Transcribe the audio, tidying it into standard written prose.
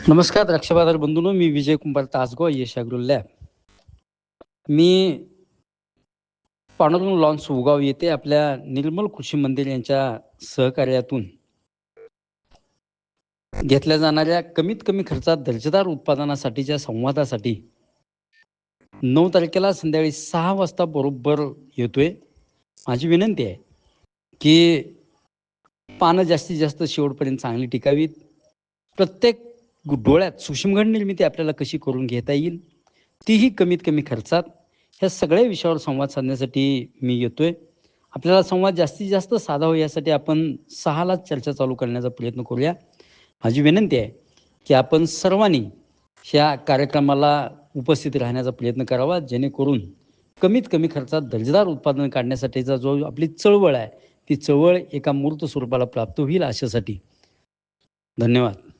नमस्कार द्राक्षबाजार बंधूंनो, मी विजय कुंभार तासगाव, यश agro lab. मी Pandurang lawn Sugaon येथे आपल्या निर्मल कृषी मंदिर यांच्या सहकार्यातून घेतल्या जाणाऱ्या कमीत कमी खर्चात दर्जेदार उत्पादनासाठीच्या संवादासाठी 9 तारखेला संध्याकाळी 6 वाजता बरोबर येतोय. माझी विनंती आहे की पानं जास्तीत जास्त शेवटपर्यंत चांगली टिकावीत. प्रत्येक डोळ्यात सूक्ष्मघन निर्मिती आपल्याला कशी करून घेता येईल, तीही कमीत कमी खर्चात, ह्या सगळ्या विषयावर संवाद साधण्यासाठी मी येतोय. आपल्याला संवाद जास्तीत जास्त साधावा यासाठी आपण 6लाच चर्चा चालू करण्याचा प्रयत्न करूया. माझी विनंती आहे की आपण सर्वांनी ह्या कार्यक्रमाला उपस्थित राहण्याचा प्रयत्न करावा, जेणेकरून कमीत कमी खर्चात दर्जेदार उत्पादन काढण्यासाठीचा जो आपली चळवळ आहे, ती चळवळ एका मूर्त स्वरूपाला प्राप्त होईल अशासाठी. धन्यवाद.